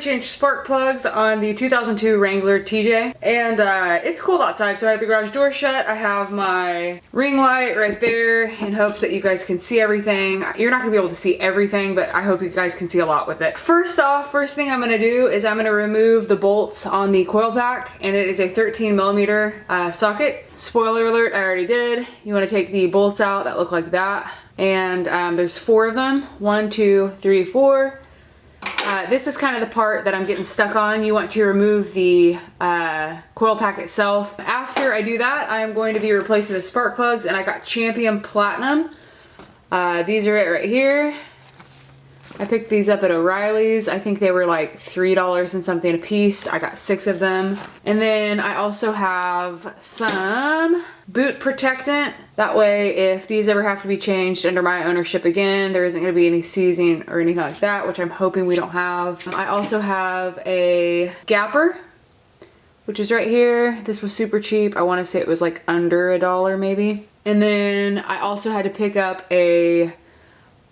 change spark plugs on the 2002 Wrangler TJ, and it's cold outside, so I have the garage door shut. I have my ring light right there in hopes that you guys can see everything. You're not gonna be able to see everything, but I hope you guys can see a lot with it. First off, first thing I'm gonna do is I'm gonna remove the bolts on the coil pack, and it is a 13mm socket. Spoiler alert, I already did. You wanna take the bolts out that look like that, and there's 4 of them. 1, 2, 3, 4. This is kind of the part that I'm getting stuck on. You want to remove the coil pack itself. After I do that, I'm going to be replacing the spark plugs, and I got Champion Platinum. These are it right here. I picked these up at O'Reilly's. I think they were like $3 and something a piece. I got 6 of them. And then I also have some boot protectant. That way, if these ever have to be changed under my ownership again, there isn't gonna be any seizing or anything like that, which I'm hoping we don't have. I also have a gapper, which is right here. This was super cheap. I wanna say it was like under $1 maybe. And then I also had to pick up a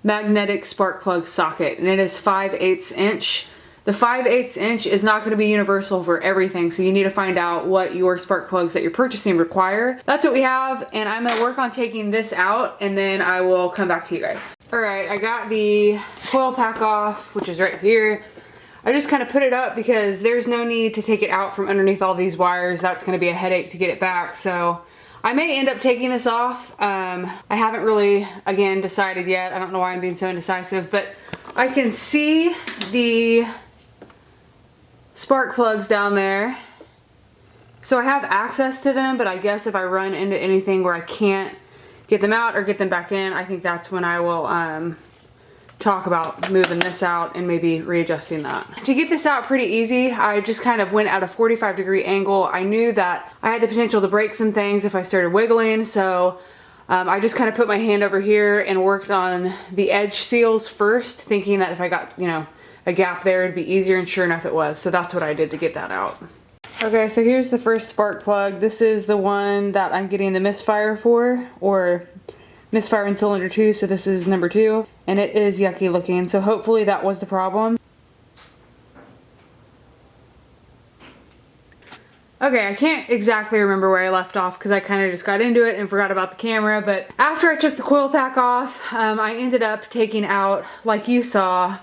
magnetic spark plug socket, and it is 5/8 inch. The 5/8 inch is not going to be universal for everything, so you need to find out what your spark plugs that you're purchasing require. That's what we have, and I'm going to work on taking this out, and then I will come back to you guys. Alright, I got the coil pack off, which is right here. I just kind of put it up because there's no need to take it out from underneath all these wires. That's going to be a headache to get it back, so I may end up taking this off. I haven't really, again, decided yet. I don't know why I'm being so indecisive, but I can see the spark plugs down there. So I have access to them, but I guess if I run into anything where I can't get them out or get them back in, I think that's when I will talk about moving this out and maybe readjusting that. To get this out pretty easy, I just kind of went at a 45-degree angle. I knew that I had the potential to break some things if I started wiggling, so I just kind of put my hand over here and worked on the edge seals first, thinking that if I got, you know, a gap there, it'd be easier, and sure enough it was. So that's what I did to get that out. Okay, so here's the first spark plug. This is the one that I'm getting the MISFIRE for, or MISFIRE in cylinder 2, so this is number 2, and it is yucky looking, so hopefully that was the problem. Okay, I can't exactly remember where I left off because I kind of just got into it and forgot about the camera, but after I took the coil pack off, I ended up taking out, like you saw,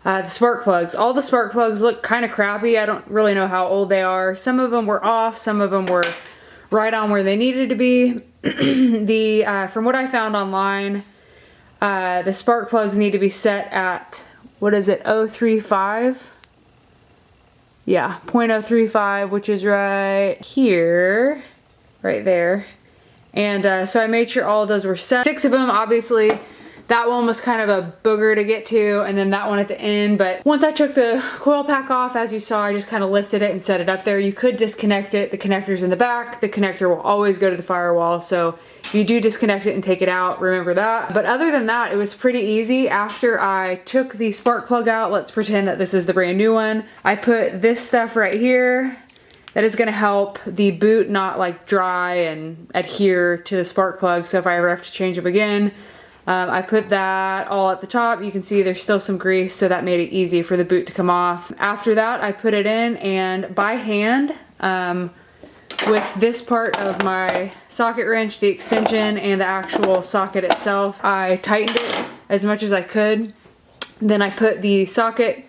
the spark plugs. All the spark plugs look kind of crappy. I don't really know how old they are. Some of them were off, some of them were right on where they needed to be. From what I found online, the spark plugs need to be set at, what is it, 0.35? Yeah, 0.035, which is right here, right there. And so I made sure all of those were set. 6 of them, obviously. That one was kind of a booger to get to, and then that one at the end. But once I took the coil pack off, as you saw, I just kind of lifted it and set it up there. You could disconnect it. The connector's in the back. The connector will always go to the firewall, so if you do disconnect it and take it out, remember that. But other than that, it was pretty easy. After I took the spark plug out, let's pretend that this is the brand new one, I put this stuff right here. That is going to help the boot not like dry and adhere to the spark plug, so if I ever have to change them again, I put that all at the top. You can see there's still some grease, so that made it easy for the boot to come off. After that, I put it in, and by hand, with this part of my socket wrench, the extension, and the actual socket itself, I tightened it as much as I could. Then I put the socket,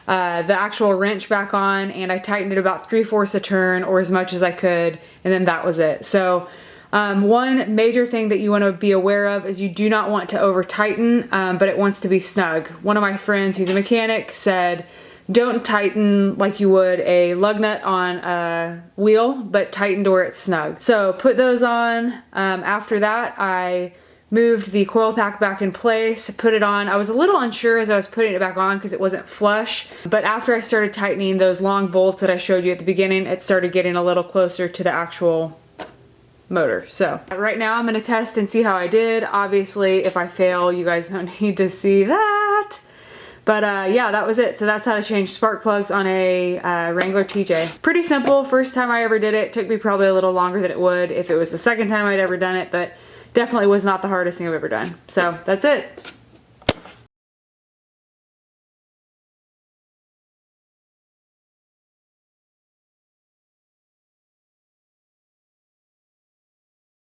the actual wrench back on, and I tightened it about 3/4 a turn, or as much as I could, and then that was it. So one major thing that you want to be aware of is you do not want to over tighten, but it wants to be snug. One of my friends who's a mechanic said, don't tighten like you would a lug nut on a wheel, but tighten to where it's snug. So put those on. After that, I moved the coil pack back in place, put it on. I was a little unsure as I was putting it back on because it wasn't flush, but after I started tightening those long bolts that I showed you at the beginning, it started getting a little closer to the actual motor. So right now I'm going to test and see how I did. Obviously, if I fail, you guys don't need to see that. But yeah, that was it. So that's how to change spark plugs on a Wrangler TJ. Pretty simple. First time I ever did it. Took me probably a little longer than it would if it was the second time I'd ever done it, but definitely was not the hardest thing I've ever done. So that's it.